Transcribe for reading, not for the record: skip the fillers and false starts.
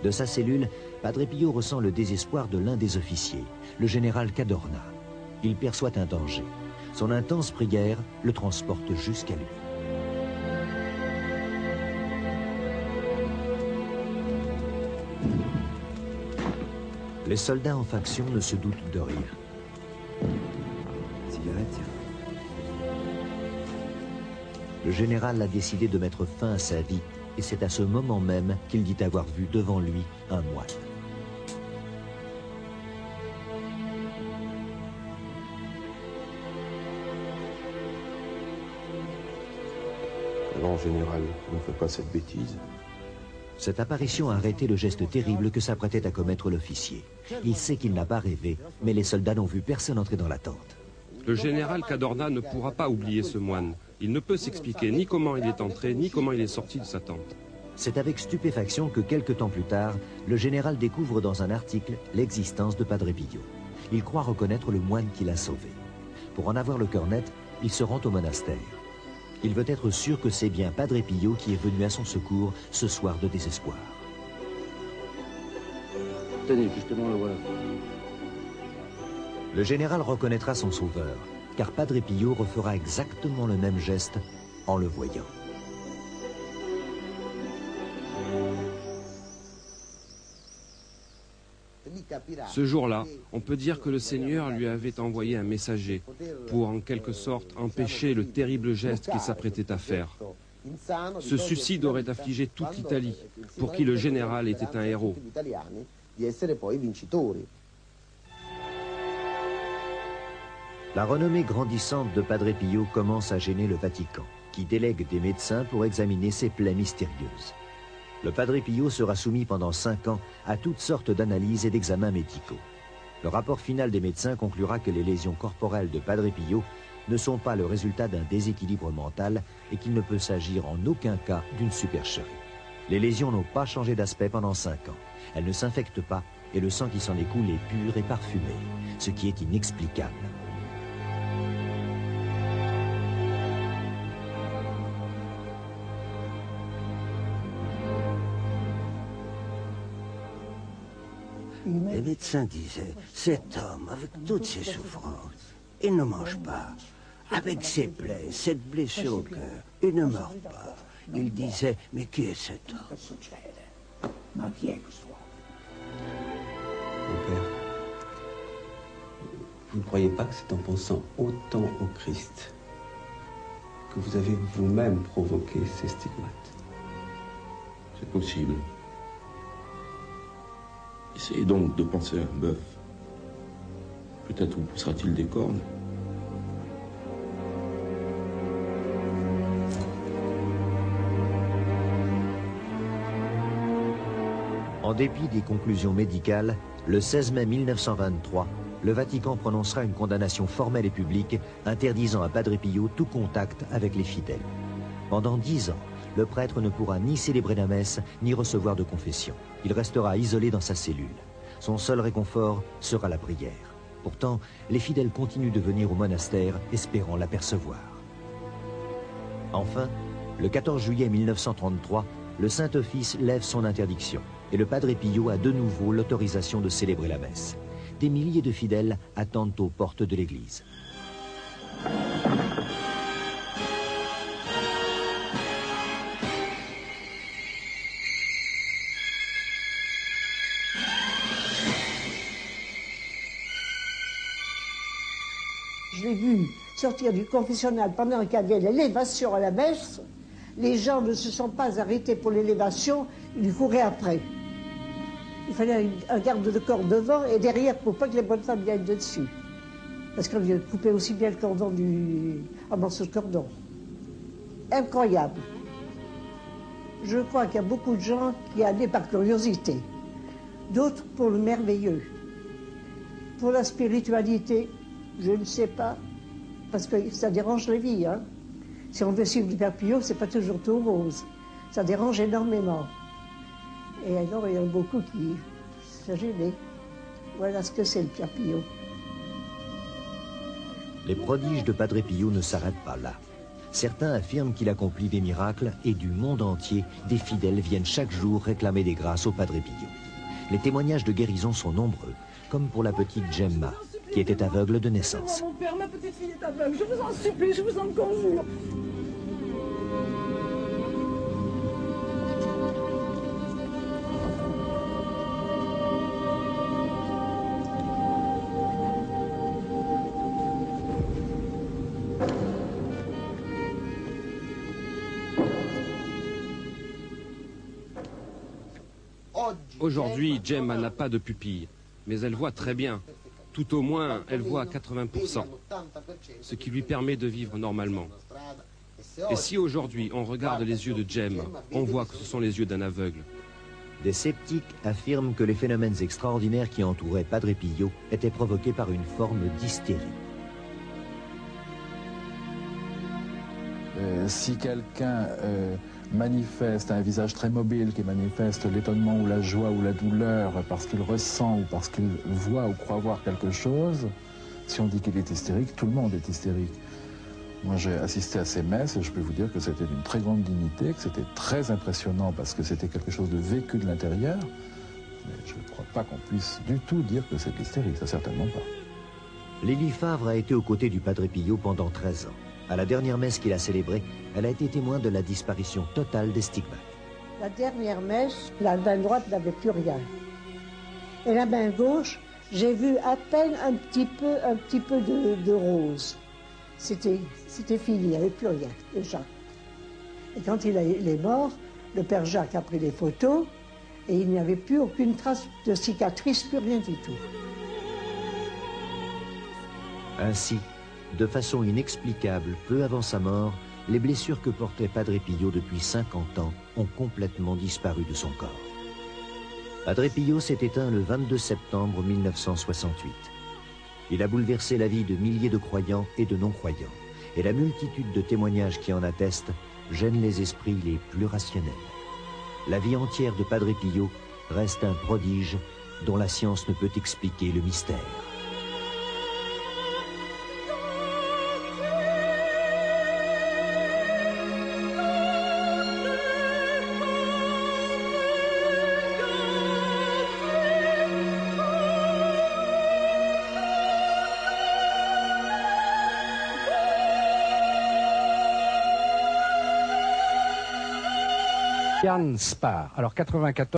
De sa cellule, Padre Pio ressent le désespoir de l'un des officiers, le général Cadorna. Il perçoit un danger. Son intense prière le transporte jusqu'à lui. Les soldats en faction ne se doutent de rien. Cigarette. Le général a décidé de mettre fin à sa vie et c'est à ce moment même qu'il dit avoir vu devant lui un moine. Non, général, ne fais pas cette bêtise. Cette apparition a arrêté le geste terrible que s'apprêtait à commettre l'officier. Il sait qu'il n'a pas rêvé, mais les soldats n'ont vu personne entrer dans la tente. Le général Cadorna ne pourra pas oublier ce moine. Il ne peut s'expliquer ni comment il est entré, ni comment il est sorti de sa tente. C'est avec stupéfaction que quelque temps plus tard, le général découvre dans un article l'existence de Padre Pio. Il croit reconnaître le moine qui l'a sauvé. Pour en avoir le cœur net, il se rend au monastère. Il veut être sûr que c'est bien Padre Pio qui est venu à son secours ce soir de désespoir. Tenez, justement, le voilà. Le général reconnaîtra son sauveur, car Padre Pio refera exactement le même geste en le voyant. Ce jour-là, on peut dire que le Seigneur lui avait envoyé un messager pour, en quelque sorte, empêcher le terrible geste qu'il s'apprêtait à faire. Ce suicide aurait affligé toute l'Italie, pour qui le général était un héros. La renommée grandissante de Padre Pio commence à gêner le Vatican, qui délègue des médecins pour examiner ces plaies mystérieuses. Le Padre Pio sera soumis pendant 5 ans à toutes sortes d'analyses et d'examens médicaux. Le rapport final des médecins conclura que les lésions corporelles de Padre Pio ne sont pas le résultat d'un déséquilibre mental et qu'il ne peut s'agir en aucun cas d'une supercherie. Les lésions n'ont pas changé d'aspect pendant 5 ans. Elles ne s'infectent pas et le sang qui s'en écoule est pur et parfumé, ce qui est inexplicable. Les médecins disaient, cet homme, avec toutes ses souffrances, il ne mange pas. Avec ses plaies, cette blessure au cœur, il ne meurt pas. Il disait, mais qui est cet homme? Mon père, vous ne croyez pas que c'est en pensant autant au Christ que vous avez vous-même provoqué ces stigmates? C'est possible. Essayez donc de penser à un bœuf. Peut-être vous poussera-t-il des cornes. En dépit des conclusions médicales, le 16 mai 1923, le Vatican prononcera une condamnation formelle et publique interdisant à Padre Pio tout contact avec les fidèles. Pendant 10 ans, le prêtre ne pourra ni célébrer la messe, ni recevoir de confession. Il restera isolé dans sa cellule. Son seul réconfort sera la prière. Pourtant, les fidèles continuent de venir au monastère, espérant l'apercevoir. Enfin, le 14 juillet 1933, le Saint-Office lève son interdiction et le Padre Pio a de nouveau l'autorisation de célébrer la messe. Des milliers de fidèles attendent aux portes de l'église. Je l'ai vu sortir du confessionnal pendant qu'il y avait l'élévation à la messe. Les gens ne se sont pas arrêtés pour l'élévation, ils couraient après. Il fallait un garde de corps devant et derrière pour pas que les bonnes femmes viennent dessus. Parce qu'on lui coupait aussi bien le cordon un morceau de cordon. Incroyable. Je crois qu'il y a beaucoup de gens qui allaient par curiosité, d'autres pour le merveilleux. Pour la spiritualité, je ne sais pas, parce que ça dérange la vie. Hein. Si on veut suivre le Père Pio, c'est pas toujours tout rose. Ça dérange énormément. Et alors, il y en a beaucoup qui se gênaient. Voilà ce que c'est le Père Pio. Les prodiges de Padre Pio ne s'arrêtent pas là. Certains affirment qu'il accomplit des miracles et du monde entier, des fidèles viennent chaque jour réclamer des grâces au Padre Pio. Les témoignages de guérison sont nombreux, comme pour la petite Gemma, qui était aveugle de naissance. Mon père, ma petite fille est aveugle, je vous en supplie, je vous en conjure. Aujourd'hui, Gemma n'a pas de pupille, mais elle voit très bien. Tout au moins, elle voit à 80%, ce qui lui permet de vivre normalement. Et si aujourd'hui on regarde les yeux de Gemma, on voit que ce sont les yeux d'un aveugle. Des sceptiques affirment que les phénomènes extraordinaires qui entouraient Padre Pio étaient provoqués par une forme d'hystérie. Si quelqu'un manifeste un visage très mobile, qui manifeste l'étonnement ou la joie ou la douleur parce qu'il ressent ou parce qu'il voit ou croit voir quelque chose, si on dit qu'il est hystérique, tout le monde est hystérique. Moi j'ai assisté à ces messes et je peux vous dire que c'était d'une très grande dignité, que c'était très impressionnant parce que c'était quelque chose de vécu de l'intérieur. Mais je ne crois pas qu'on puisse du tout dire que c'est hystérique, ça certainement pas. Lily Favre a été aux côtés du Padre Pio pendant 13 ans. À la dernière messe qu'il a célébrée, elle a été témoin de la disparition totale des stigmates. La dernière messe, la main droite n'avait plus rien. Et la main gauche, j'ai vu à peine un petit peu de rose. C'était fini, il n'y avait plus rien déjà. Et quand il est mort, le père Jacques a pris les photos et il n'y avait plus aucune trace de cicatrice, plus rien du tout. Ainsi, de façon inexplicable, peu avant sa mort, les blessures que portait Padre Pio depuis 50 ans ont complètement disparu de son corps. Padre Pio s'est éteint le 22 septembre 1968. Il a bouleversé la vie de milliers de croyants et de non-croyants, et la multitude de témoignages qui en attestent gêne les esprits les plus rationnels. La vie entière de Padre Pio reste un prodige dont la science ne peut expliquer le mystère. Yann Spar. Alors 94.